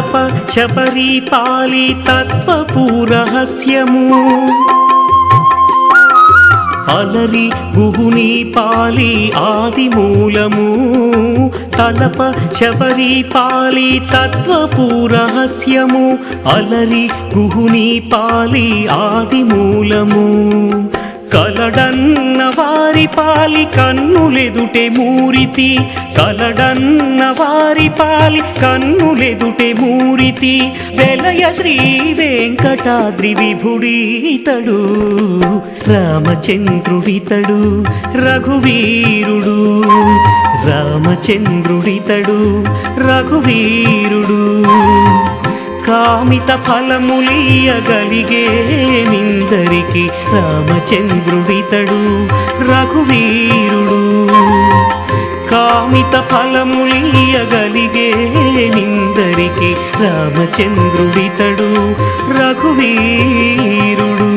తలప శబరి పాలి తత్వపూరహస్యము అలరి గుహుని పాలి ఆది మూలము తలప శబరి పాలి తత్వపూరహస్యము అలరి గుహుని పాలి ఆది మూలము కలడన్న వారి పాలి కన్నులెదుటే మూరితి కలడన్న వారి పాలి కన్నులెదుటే మూరితి వెలయ శ్రీ వెంకటాద్రి విభుడీతడు రామచంద్రుడితడు రఘువీరుడు రామచంద్రుడితడు రఘువీరుడు కామిత ఫలములియగలిగే నిందరికి రామచంద్రుడితడు రఘువీరుడు కామిత ఫలములియగలిగే నిందరికి రామచంద్రుడితడు రఘువీరుడు.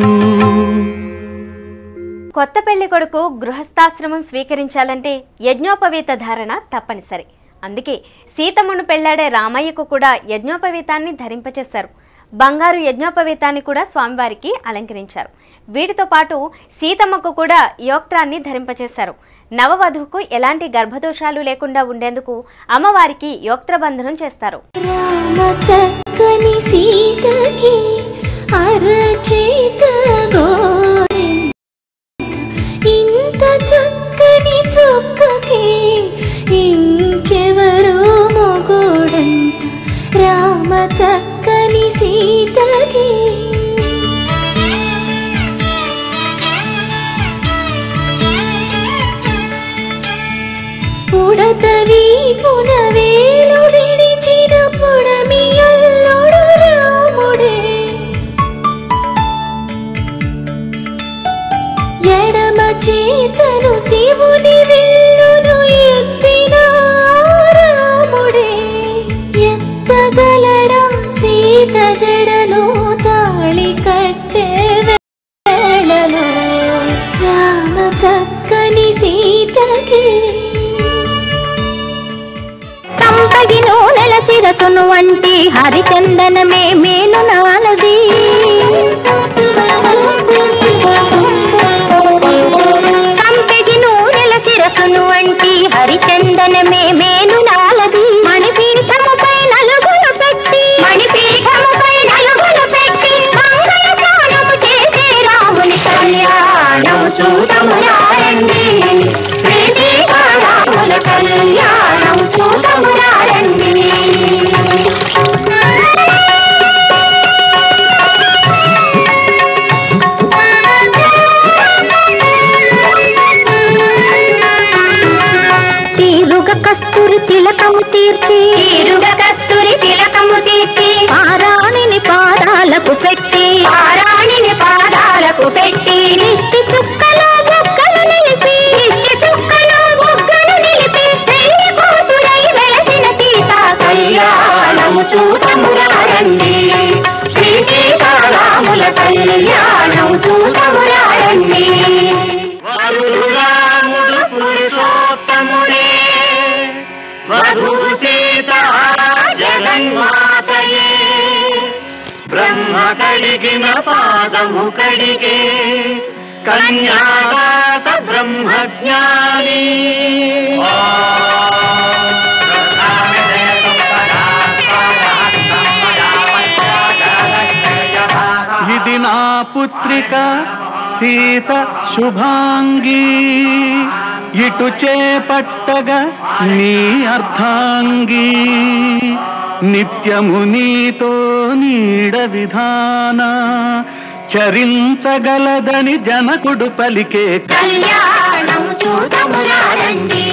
కొత్త పెళ్లి కొడుకు గృహస్థాశ్రమం స్వీకరించాలంటే యజ్ఞోపవీత ధారణ తప్పనిసరి. అందుకే సీతమ్మను పెళ్లాడే రామయ్యకు కూడా యజ్ఞోపవీతాన్ని ధరింపచేశారు. బంగారు యజ్ఞోపవీతాన్ని కూడా స్వామివారికి అలంకరించారు. వీటితో పాటు సీతమ్మకు కూడా యోక్త్రాన్ని ధరింపచేశారు. నవవధువుకు ఎలాంటి గర్భదోషాలు లేకుండా ఉండేందుకు అమ్మవారికి యోక్త్రబంధనం చేస్తారు. ఇంకెవరో మొగోడంట రామ చక్కని సీతకి పుడతవి పునవేలు విడిచిన పుడమియల్లోడు రాముడే ఎడమ చేతను శివుని విల్లును ఎత్తిన రాముడే ఎత్తగలడా సీత జడను తాళి కట్టే వేళలో రామ చక్కని సీతకి తంపగి నూనెల శిరసును వంటి హరిచందనమే మేలు నాలది వంటి హరిచందనమే మేలు నాలది మణిపీఠముపై నలుగులు పెట్టి మంగళ స్నానము చేసే రాముని కళ్యాణము చూడమురారండి శ్రీ సీతారాముల కళ్యాణము చూడమురారండి. కస్తూరి తిలకము తీర్చి పారాణిని పాదాలకు పెట్టి ఇష్టి చుక్కలో బొగ్గలు నిలిపి పెళ్లి కూతురై వెలసిన సీత కళ్యాణము చూడమురారండి శ్రీ సీతారాముల కళ్యాణము చూడమురారండి. రాముడు పురుషోత్తముడే వధువు సీత జగన్మాతయే బ్రహ్మ కడిగిన పాదము కడిగే కన్యాదాత బ్రహ్మజ్ఞాని ఇది నా పుత్రిక సీత శుభాంగి ఇటు చేపట్టగా నీ అర్ధాంగి నిత్యము నీతో నీడ విధాన చరించగలదని జనకుడు పలికే కళ్యాణం చూడమురారండి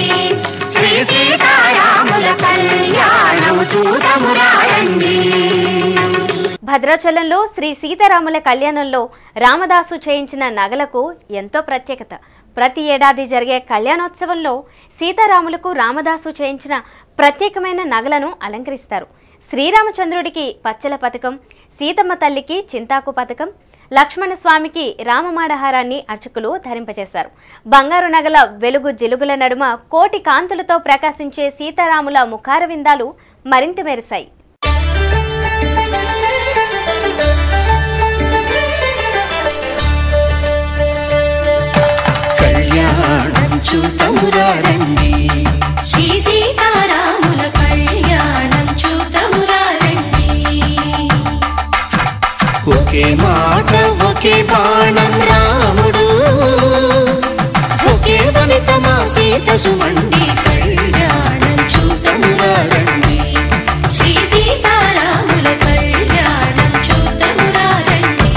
శ్రీ సీతారాముల కళ్యాణం చూడమురారండి. భద్రాచలంలో శ్రీ సీతారాముల కళ్యాణంలో రామదాసు చేయించిన నగలకు ఎంతో ప్రత్యేకత. ప్రతి ఏడాది జరిగే కళ్యాణోత్సవంలో సీతారాములకు రామదాసు చేయించిన ప్రత్యేకమైన నగలను అలంకరిస్తారు. శ్రీరామచంద్రుడికి పచ్చల పథకం, సీతమ్మ తల్లికి చింతాకు పథకం, లక్ష్మణస్వామికి రామమాడహారాన్ని అర్చకులు ధరింపజేశారు. బంగారు నగల వెలుగు జిలుగుల నడుమ కోటి కాంతులతో ప్రకాశించే సీతారాముల ముఖార విందాలు మరింత మెరిశాయి. చూతమురారండి శ్రీ సీతారాముల కళ్యాణం చూతమురారండి ఒకే మాట ఒకే బాణం రాముడు ఒకే వనిత మా సీత సుమండి కళ్యాణం చూతమురారండి శ్రీ సీతారాముల కళ్యాణం చూతమురారండి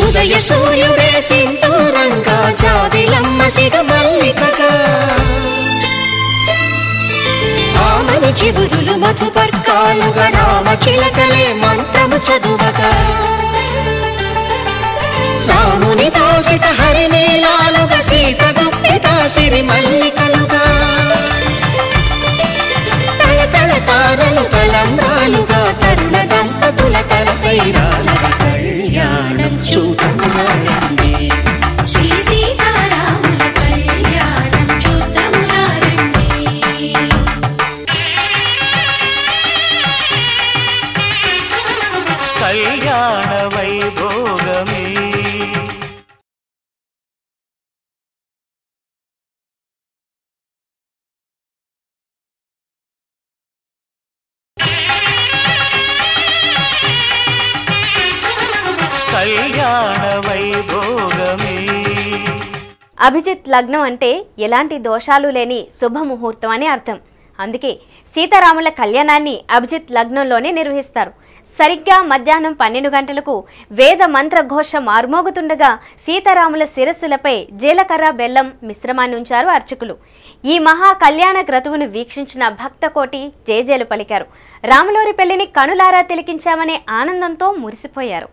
ఉదయ సూర్యుడే సింధూరంగా జాబిలమ్మ సిగ మల్లికగా ఆమని చివురులు మధుపర్కాలుగా రామ చిలకలే మంత్రము చదువగా రాముని దోసిట హరినీలాలుగా సీత గుప్పిట సిరి మల్లికలుగా తళతళ తారలు తలంబ్రాలుగా తరుణ దంపతుల తలపై రాలగా కళ్యాణం చూతమురారండి శ్రీ సీతారాముల కళ్యాణం చూతమురారండి కళ్యాణ వైభోగమే కళ్యాణ వైభోగమే. అభిజిత్ లగ్నం అంటే ఎలాంటి దోషాలు లేని శుభముహూర్తం అని అర్థం. అందుకే సీతారాముల కళ్యాణాన్ని అభిజిత్ లగ్నంలోనే నిర్వహిస్తారు. సరిగ్గా మధ్యాహ్నం 12 గంటలకు వేద మంత్ర ఘోష మార్మోగుతుండగా సీతారాముల శిరస్సులపై జీలకర్ర బెల్లం మిశ్రమాన్ని ఉంచారు అర్చకులు. ఈ మహా కళ్యాణ క్రతువును వీక్షించిన భక్త కోటి జేజేలు పలికారు. రాములోరి పెళ్లిని కనులారా తిలకించామనే ఆనందంతో మురిసిపోయారు.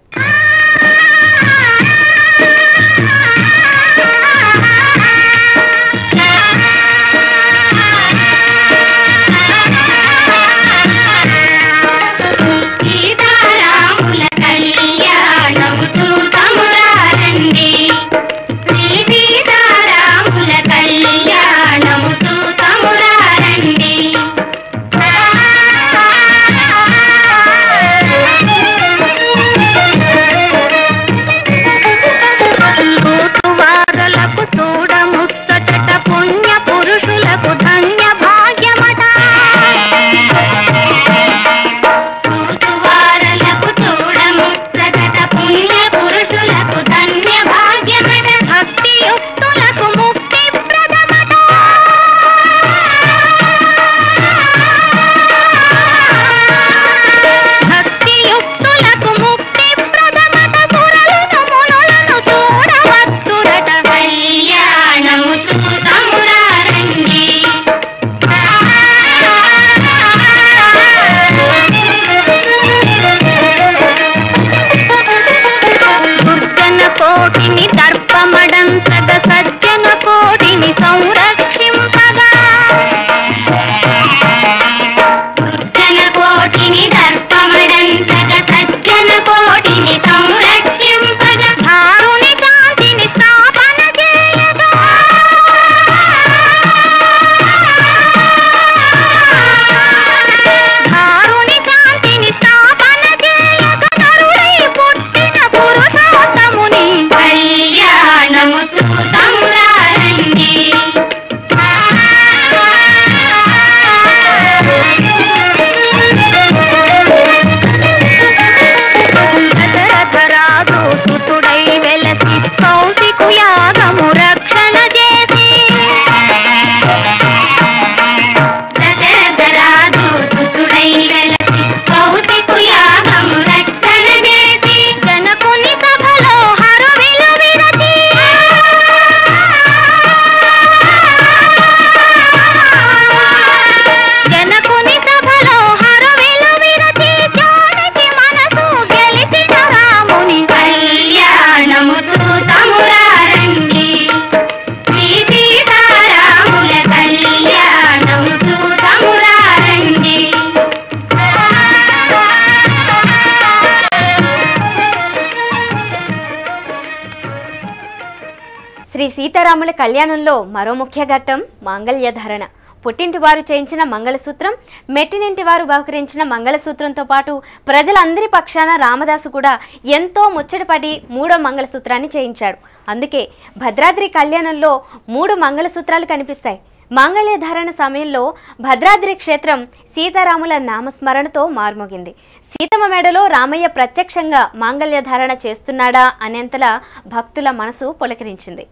సీతారాముల కళ్యాణంలో మరో ముఖ్య ఘట్టం మాంగళ్యధారణ. పుట్టింటి వారు చేయించిన మంగళసూత్రం, మెట్టినింటి వారు బహుకరించిన మంగళసూత్రంతో పాటు ప్రజలందరి పక్షాన రామదాసు కూడా ఎంతో ముచ్చటపడి 3వ మంగళసూత్రాన్ని చేయించాడు. అందుకే భద్రాద్రి కళ్యాణంలో 3 మంగళసూత్రాలు కనిపిస్తాయి. మాంగళ్యధారణ సమయంలో భద్రాద్రి క్షేత్రం సీతారాముల నామస్మరణతో మార్మోగింది. సీతమ్మ మెడలో రామయ్య ప్రత్యక్షంగా మాంగళ్యధారణ చేస్తున్నాడా అనేంతలా భక్తుల మనసు పులకరించింది.